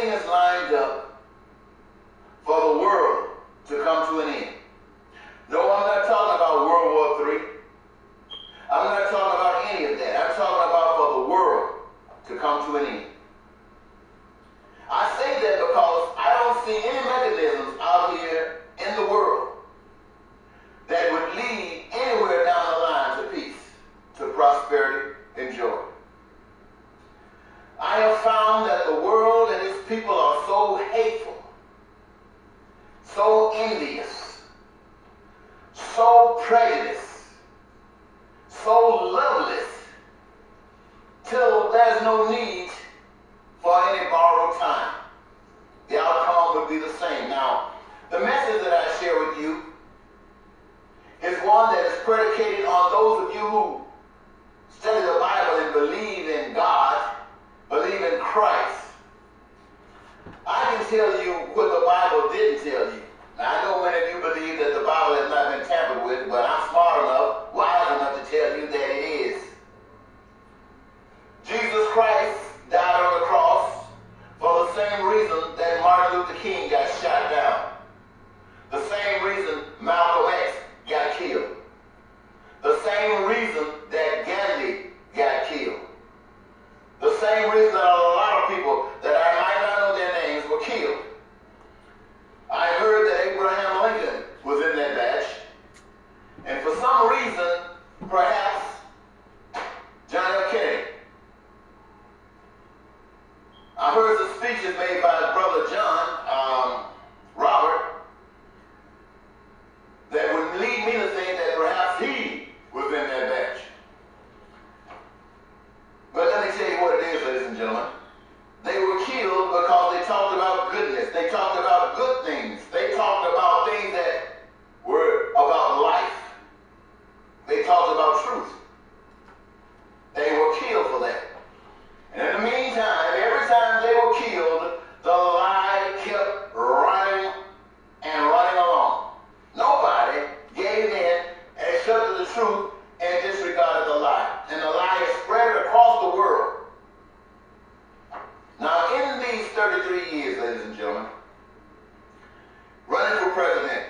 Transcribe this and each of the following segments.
everything is lined up for the world to come to an end. No, I'm not talking about World War III. I'm not talking about any of that. I'm talking about for the world to come to an end. I say that because I don't see any mechanisms out here in the world that would lead anywhere down the line to peace, to prosperity and joy. I have found that the world and its people are so hateful, so envious, so prejudiced, so loveless, till there's no need for any borrowed time. The outcome would be the same. Now, the message that I share with you is one that is predicated on those of you who study the Bible and believe in God, believe in Christ. I can tell you what the Bible didn't tell you. Now, I know many of you believe that the Bible has not been tampered with, but I'm smart enough, wise enough to tell you that it is. Jesus Christ died on the cross for the same reason that Martin Luther King got shot down. The same reason Malcolm X got killed. The same reason that Gandhi got killed. The same reason that a lot of people that I might not know their names were killed. I heard that Abraham Lincoln was in that batch. And for some reason, perhaps John F. Kennedy. I heard some speeches made by his brother John, Robert, that would lead me to think that perhaps he was in that batch. But let me tell you what it is, ladies and gentlemen. They were killed because they talked about goodness. They talked about good things. They talked about things that were about life. They talked about truth. They were killed for that. And in the meantime, every time they were killed, the lie kept running and running along. Nobody gave in, accepted the truth, and disregarded the lie. And the lie is spread across the world. Now, in these 33 years, ladies and gentlemen, running for president,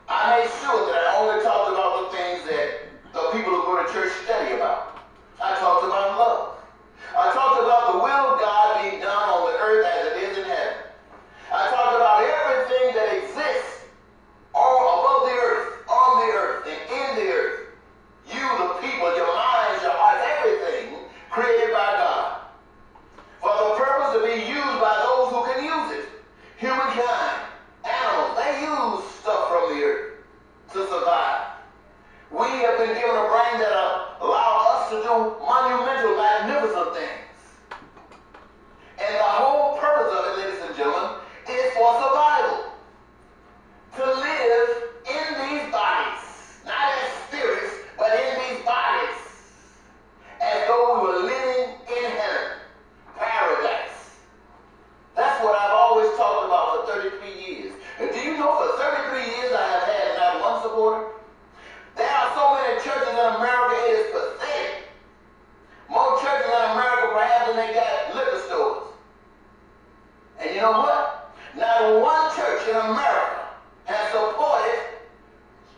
I made sure that I only talked about the things that the people who go to church study about. I talked about love. I talked about the will of God being done on the earth as it is in heaven. I talked about everything that exists all above the earth, on the earth, and in the earth. You, the people, your minds, your hearts, everything created by God. For the purpose to be used by those who can use it. Humankind, animals, they use stuff from the earth to survive. We have been given a brain that allows us to do monumental, magnificent things. And the whole purpose of it, ladies and gentlemen, is for survival. To live in these bodies, not as spirits, but in these bodies, as though we were living in heaven, paradise. That's what I've always talked about for 33 years. And do you know for 33 years I have had not one supporter? There are so many churches in America, it is pathetic. More churches in America perhaps than they got liquor stores. And you know what? Not one church in America has supported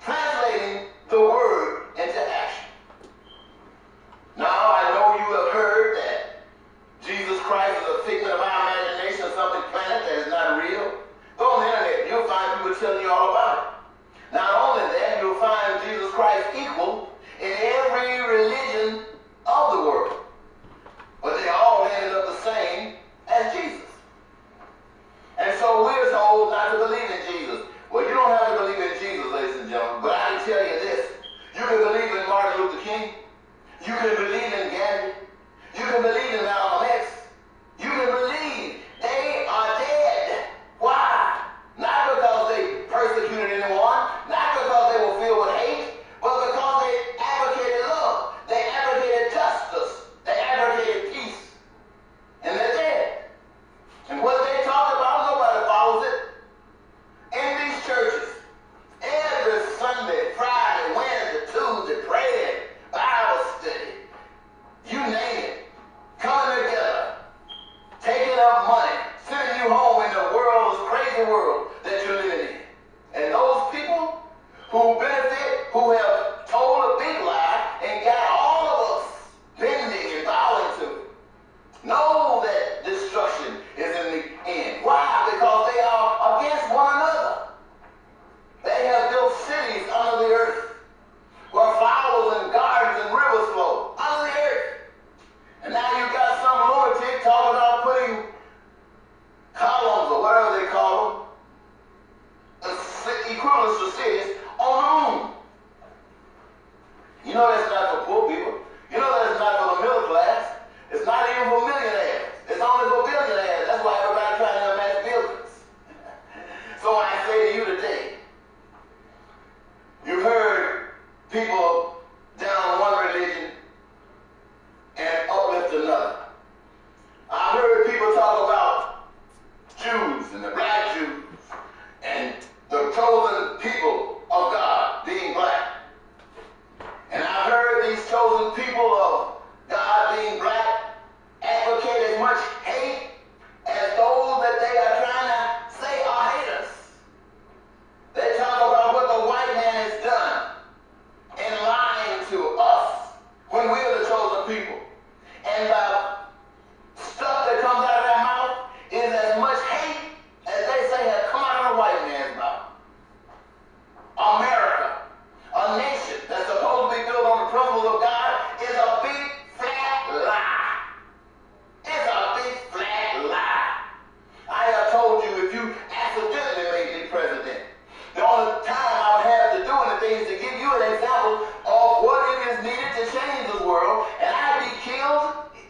translating the word into action. Now, I know you have heard that Jesus Christ is a figment of our imagination, something planet that is not real. Go on the internet, you'll find people telling you all about it. Not only that, you'll find Jesus Christ equal in every religion of the world. But they all ended up the same as Jesus. And so we're told not to believe in Jesus. Well, you don't have to believe in Jesus, ladies and gentlemen, but I can tell you this. You can believe in Martin Luther King. You can believe in Gandhi. You can believe in Malcolm X. You can believe they are dead. Why? Not because they persecuted anyone, not because they were filled with hate, but because they advocated love. They advocated justice. They advocated peace. And they're dead. And what they talked about, nobody follows it. In these churches, every Sunday, Friday, Wednesday, Tuesday, praying, Bible study, you name it, coming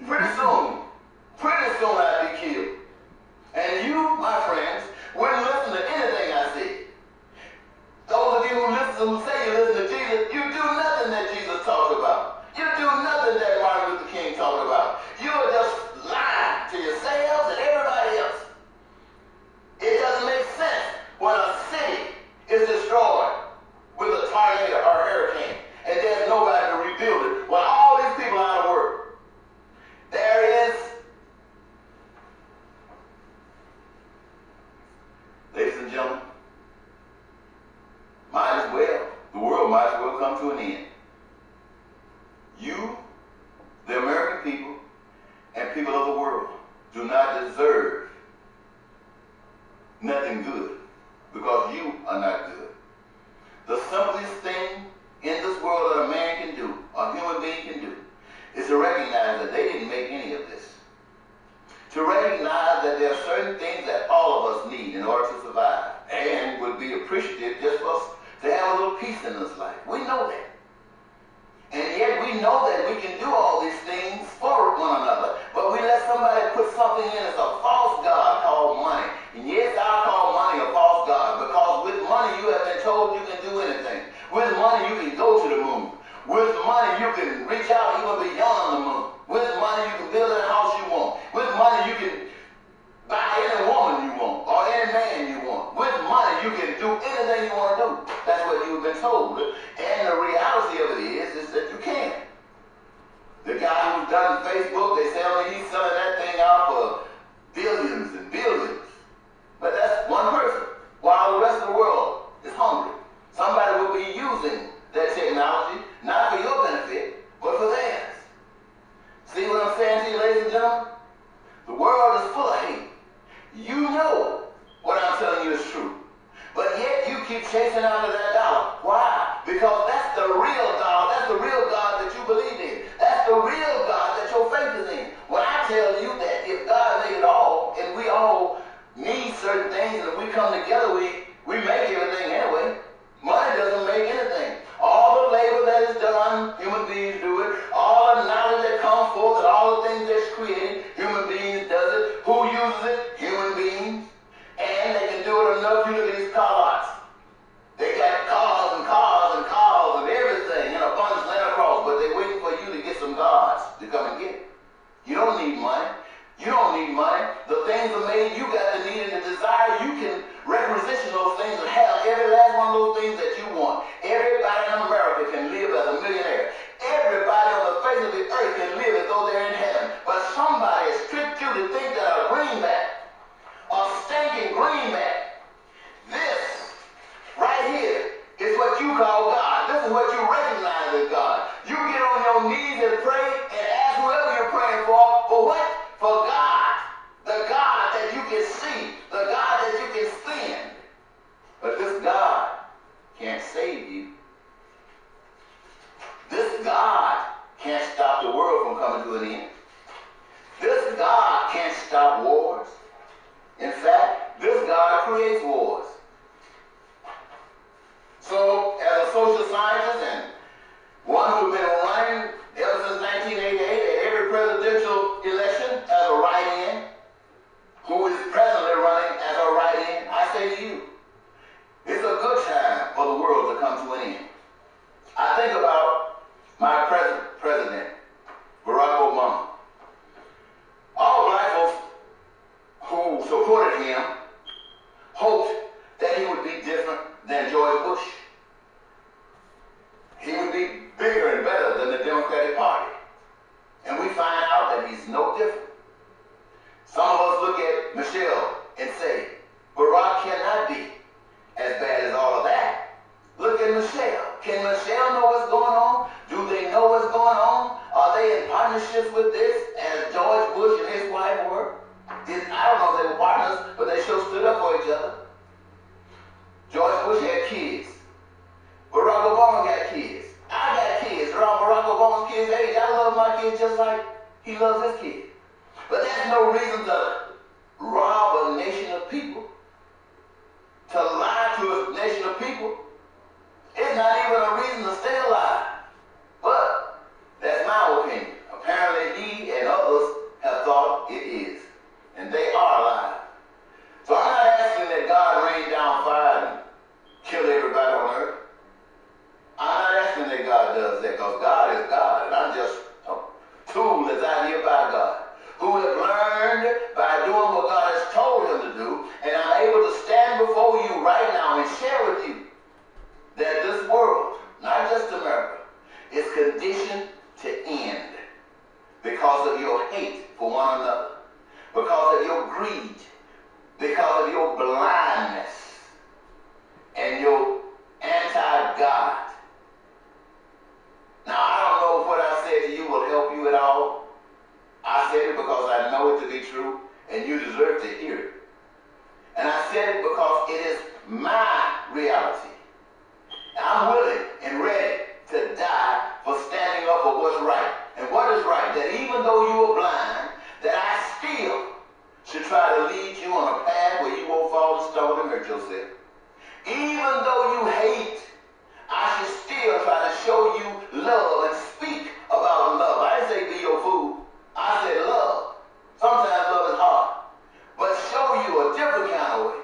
Pretty soon I'd be killed. And you, my friends, wouldn't listen to anything I say. Those of you who say you listen to Jesus, you do nothing that Jesus talked about. You do nothing that Martin Luther King talked about. You are just lying to yourselves and everybody else. It doesn't make sense when a city is destroyed with a tornado or hurricane and there's nobody to rebuild it when all these people are out of work. There is, ladies and gentlemen, the world might as well come to an end. You, the American people, and people of the world do not deserve nothing good because you are not good. The simplest thing in this world that a man can do, or a human being can do, is to recognize that they didn't make any of this. To recognize that there are certain things that all of us need in order to survive and would be appreciative just for us to have a little peace in this life. We know that. And yet we know that we can do all these things for one another, but we let somebody put something in as a false god called money. And yes, I call money a false god because with money you have been told you can do anything. With money you can go to the moon. With money you can reach out even beyond the moon. With money you can build any house you want. With money you can buy any woman you want or any man you want. With money you can do anything you want to do. That's what you've been told. And the reality of it is that you can't. The guy who's done Facebook, they say he's selling that thing out for billions and billions. But that's one person, while the rest of the world is hungry. Somebody will be using that technology, not for your benefit, but for theirs. See what I'm saying to you, ladies and gentlemen? The world is full of hate. You know what I'm telling you is true. But yet you keep chasing after that dollar. Why? Because that's the real dollar. That's the real God that you believe in. That's the real God that your faith is in. When I tell you that if God made it all, and we all need certain things, and if we come together, we make everything anyway. Money doesn't make anything. All the labor that is done, human beings do it. All the knowledge that comes forth and all the things that's created, human beings does it. Who uses it? Human beings. And they can do it enough. You look at these car lots. They got cars and cars and cars and everything in abundance laying across, but they're waiting for you to get some gods to come and get it. You don't need money. You don't need money. The things are made. You got the need and the desire. You can requisition those things and have every last one of those things that you want. Everybody in America can live as a millionaire. Everybody on the face of the earth can live as though they're in heaven. But somebody has tricked you to think that a greenback, a stinking greenback, this right here is what you call God. This is what you recognize as God. You get on your knees and pray and ask whoever you're praying for what? For God. The God that you can see. The God that you can spend. But this God can't save you. This God can't stop the world from coming to an end. This God can't stop wars. In fact, this God creates wars. So, as a social scientist and one who's been running ever since 1988 at every presidential election as a write-in, who is presently running as a write-in, I say to you, it's a good time for the world to come to an end. I think about my president, Barack Obama. All black folks who supported him hoped that he would be different than George Bush. He would be bigger and better than the Democratic Party. And we find out that he's no different. Some of us look at Michelle and say, Barack cannot be as bad as all of that. Look at Michelle. Can Michelle know what's going on? Do they know what's going on? Are they in partnerships with this as George Bush and his wife were? I don't know if they were partners, but they sure stood up for each other. George Bush had kids. Barack Obama got kids. I got kids around Barack Obama's kids' age. I love my kids just like he loves his kids. But that's no reason to rob a nation of people, to lie to a nation of people. It's not even a reason to stay alive. But that's my opinion. Apparently he and others one another, because of your greed, because of your blindness, and your anti-God. Now, I don't know if what I said to you will help you at all. I said it because I know it to be true, and you deserve to hear it. And I said it because it is my reality. I'm willing and ready to die for standing up for what's right. And what is right? That even though you are blind, that I still should try to lead you on a path where you won't fall and stumble and hurt yourself. Even though you hate, I should still try to show you love and speak about love. I didn't say be your fool. I said love. Sometimes love is hard. But show you a different kind of way.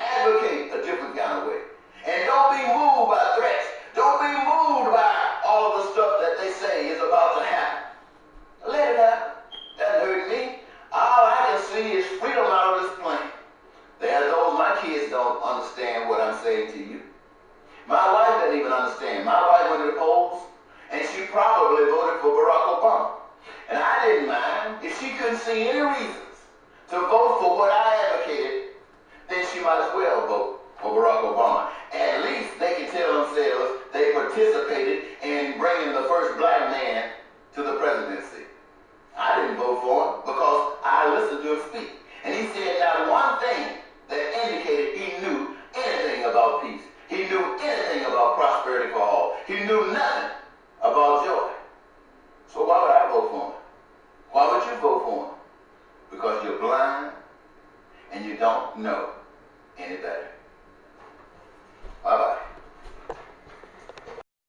Advocate a different kind of way. And don't be moved by threats. Don't be moved by all the stuff that they say is about to happen. Let it happen. Doesn't hurt me. All I can see is freedom out of this plane. There are those, my kids don't understand what I'm saying to you. My wife doesn't even understand. My wife went to the polls, and she probably voted for Barack Obama. And I didn't mind. If she couldn't see any reasons to vote for what I advocated, then she might as well vote for Barack Obama. At least they can tell themselves they participated in bringing the first black man